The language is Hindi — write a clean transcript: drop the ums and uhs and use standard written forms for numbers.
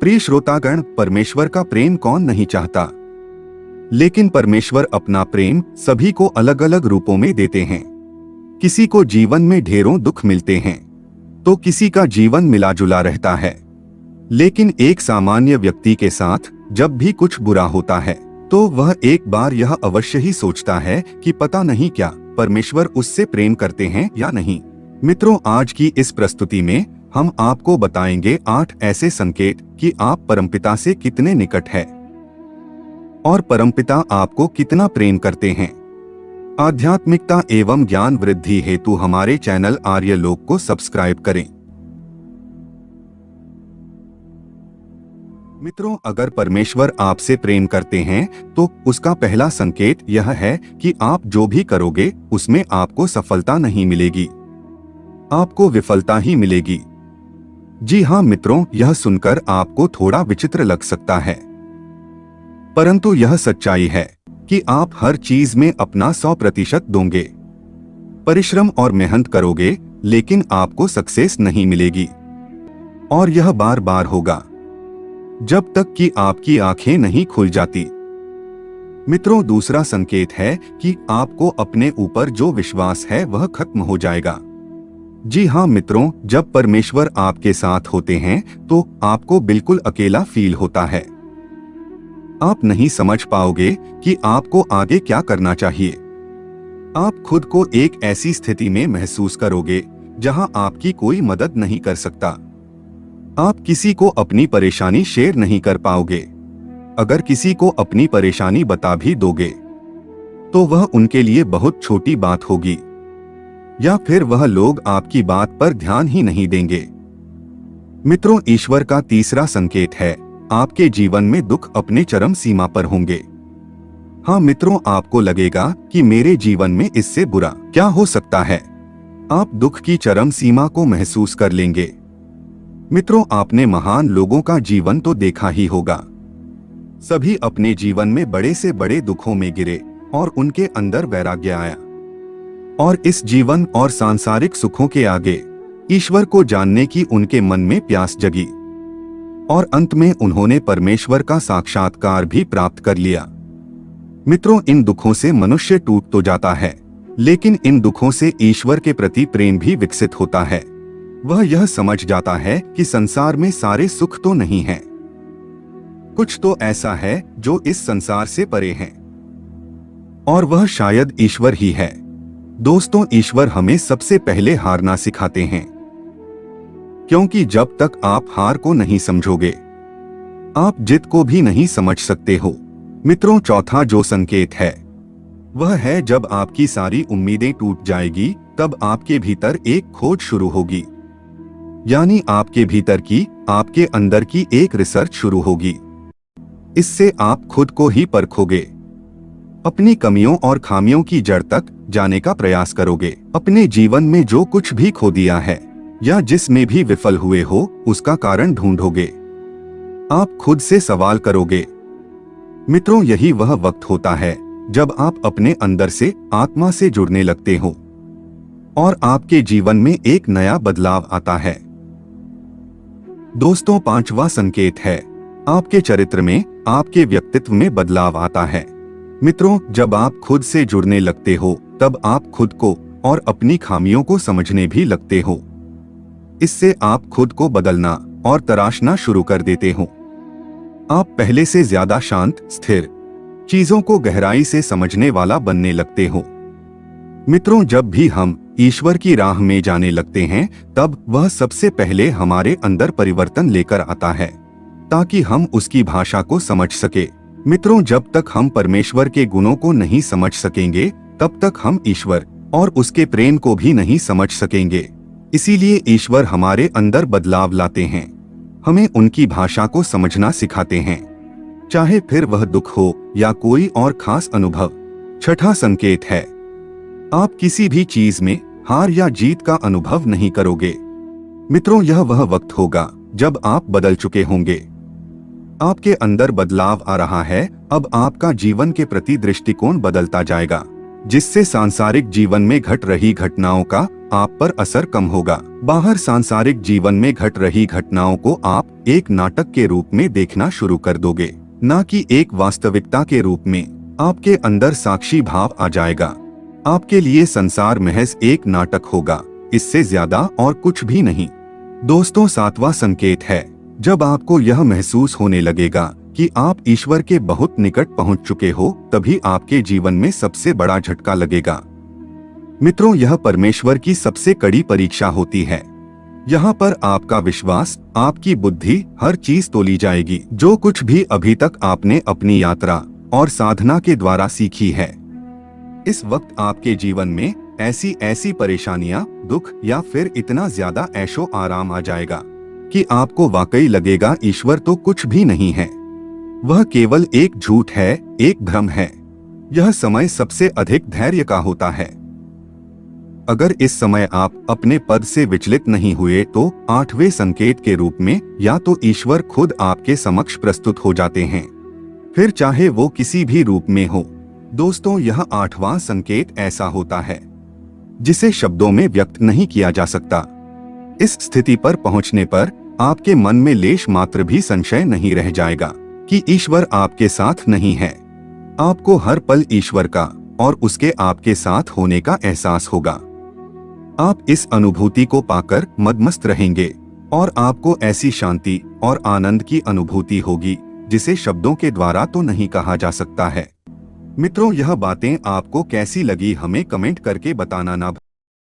प्रिय श्रोतागण, परमेश्वर का प्रेम कौन नहीं चाहता, लेकिन परमेश्वर अपना प्रेम सभी को अलग अलग रूपों में देते हैं। किसी को जीवन में ढेरों दुख मिलते हैं तो किसी का जीवन मिला जुला रहता है, लेकिन एक सामान्य व्यक्ति के साथ जब भी कुछ बुरा होता है तो वह एक बार यह अवश्य ही सोचता है कि पता नहीं क्या परमेश्वर उससे प्रेम करते हैं या नहीं। मित्रों, आज की इस प्रस्तुति में हम आपको बताएंगे 8 ऐसे संकेत कि आप परमपिता से कितने निकट हैं और परमपिता आपको कितना प्रेम करते हैं। आध्यात्मिकता एवं ज्ञान वृद्धि हेतु हमारे चैनल आर्यलोक को सब्सक्राइब करें। मित्रों, अगर परमेश्वर आपसे प्रेम करते हैं तो उसका पहला संकेत यह है कि आप जो भी करोगे उसमें आपको सफलता नहीं मिलेगी, आपको विफलता ही मिलेगी। जी हाँ मित्रों, यह सुनकर आपको थोड़ा विचित्र लग सकता है, परंतु यह सच्चाई है कि आप हर चीज में अपना 100% दोगे, परिश्रम और मेहनत करोगे, लेकिन आपको सक्सेस नहीं मिलेगी। और यह बार बार होगा जब तक कि आपकी आंखें नहीं खुल जाती। मित्रों, दूसरा संकेत है कि आपको अपने ऊपर जो विश्वास है वह खत्म हो जाएगा। जी हाँ मित्रों, जब परमेश्वर आपके साथ होते हैं तो आपको बिल्कुल अकेला फील होता है। आप नहीं समझ पाओगे कि आपको आगे क्या करना चाहिए। आप खुद को एक ऐसी स्थिति में महसूस करोगे जहां आपकी कोई मदद नहीं कर सकता। आप किसी को अपनी परेशानी शेयर नहीं कर पाओगे। अगर किसी को अपनी परेशानी बता भी दोगे तो वह उनके लिए बहुत छोटी बात होगी, या फिर वह लोग आपकी बात पर ध्यान ही नहीं देंगे। मित्रों, ईश्वर का तीसरा संकेत है आपके जीवन में दुख अपने चरम सीमा पर होंगे। हाँ मित्रों, आपको लगेगा कि मेरे जीवन में इससे बुरा क्या हो सकता है। आप दुख की चरम सीमा को महसूस कर लेंगे। मित्रों, आपने महान लोगों का जीवन तो देखा ही होगा। सभी अपने जीवन में बड़े से बड़े दुखों में गिरे और उनके अंदर वैराग्य आया, और इस जीवन और सांसारिक सुखों के आगे ईश्वर को जानने की उनके मन में प्यास जगी, और अंत में उन्होंने परमेश्वर का साक्षात्कार भी प्राप्त कर लिया। मित्रों, इन दुखों से मनुष्य टूट तो जाता है, लेकिन इन दुखों से ईश्वर के प्रति प्रेम भी विकसित होता है। वह यह समझ जाता है कि संसार में सारे सुख तो नहीं हैं, कुछ तो ऐसा है जो इस संसार से परे है, और वह शायद ईश्वर ही है। दोस्तों, ईश्वर हमें सबसे पहले हारना सिखाते हैं, क्योंकि जब तक आप हार को नहीं समझोगे आप जीत को भी नहीं समझ सकते हो। मित्रों, चौथा जो संकेत है वह है जब आपकी सारी उम्मीदें टूट जाएगी, तब आपके भीतर एक खोज शुरू होगी, यानी आपके भीतर की, आपके अंदर की एक रिसर्च शुरू होगी। इससे आप खुद को ही परखोगे, अपनी कमियों और खामियों की जड़ तक जाने का प्रयास करोगे। अपने जीवन में जो कुछ भी खो दिया है या जिसमें भी विफल हुए हो उसका कारण ढूंढोगे। आप खुद से सवाल करोगे। मित्रों, यही वह वक्त होता है जब आप अपने अंदर से, आत्मा से जुड़ने लगते हो और आपके जीवन में एक नया बदलाव आता है। दोस्तों, पांचवा संकेत है आपके चरित्र में, आपके व्यक्तित्व में बदलाव आता है। मित्रों, जब आप खुद से जुड़ने लगते हो तब आप खुद को और अपनी खामियों को समझने भी लगते हो। इससे आप खुद को बदलना और तराशना शुरू कर देते हो। आप पहले से ज्यादा शांत, स्थिर, चीजों को गहराई से समझने वाला बनने लगते हो। मित्रों, जब भी हम ईश्वर की राह में जाने लगते हैं तब वह सबसे पहले हमारे अंदर परिवर्तन लेकर आता है ताकि हम उसकी भाषा को समझ सके। मित्रों, जब तक हम परमेश्वर के गुणों को नहीं समझ सकेंगे तब तक हम ईश्वर और उसके प्रेम को भी नहीं समझ सकेंगे। इसीलिए ईश्वर हमारे अंदर बदलाव लाते हैं, हमें उनकी भाषा को समझना सिखाते हैं, चाहे फिर वह दुख हो या कोई और खास अनुभव। छठा संकेत है आप किसी भी चीज में हार या जीत का अनुभव नहीं करोगे। मित्रों, यह वह वक्त होगा जब आप बदल चुके होंगे, आपके अंदर बदलाव आ रहा है। अब आपका जीवन के प्रति दृष्टिकोण बदलता जाएगा, जिससे सांसारिक जीवन में घट रही घटनाओं का आप पर असर कम होगा। बाहर सांसारिक जीवन में घट रही घटनाओं को आप एक नाटक के रूप में देखना शुरू कर दोगे, न कि एक वास्तविकता के रूप में। आपके अंदर साक्षी भाव आ जाएगा। आपके लिए संसार महज एक नाटक होगा, इससे ज्यादा और कुछ भी नहीं। दोस्तों, 7वां संकेत है, जब आपको यह महसूस होने लगेगा कि आप ईश्वर के बहुत निकट पहुंच चुके हो, तभी आपके जीवन में सबसे बड़ा झटका लगेगा। मित्रों, यह परमेश्वर की सबसे कड़ी परीक्षा होती है। यहाँ पर आपका विश्वास, आपकी बुद्धि, हर चीज तोली जाएगी जो कुछ भी अभी तक आपने अपनी यात्रा और साधना के द्वारा सीखी है। इस वक्त आपके जीवन में ऐसी परेशानियां, दुख या फिर इतना ज्यादा ऐशो आराम आ जाएगा कि आपको वाकई लगेगा ईश्वर तो कुछ भी नहीं है। वह केवल एक झूठ है, एक भ्रम है। यह समय सबसे अधिक धैर्य का होता है। अगर इस समय आप अपने पद से विचलित नहीं हुए तो 8वें संकेत के रूप में या तो ईश्वर खुद आपके समक्ष प्रस्तुत हो जाते हैं, फिर चाहे वो किसी भी रूप में हो। दोस्तों, यह 8वां संकेत ऐसा होता है जिसे शब्दों में व्यक्त नहीं किया जा सकता। इस स्थिति पर पहुंचने पर आपके मन में लेश मात्र भी संशय नहीं रह जाएगा कि ईश्वर आपके साथ नहीं है। आपको हर पल ईश्वर का और उसके आपके साथ होने का एहसास होगा। आप इस अनुभूति को पाकर मदमस्त रहेंगे और आपको ऐसी शांति और आनंद की अनुभूति होगी जिसे शब्दों के द्वारा तो नहीं कहा जा सकता है। मित्रों, यह बातें आपको कैसी लगी हमें कमेंट करके बताना ना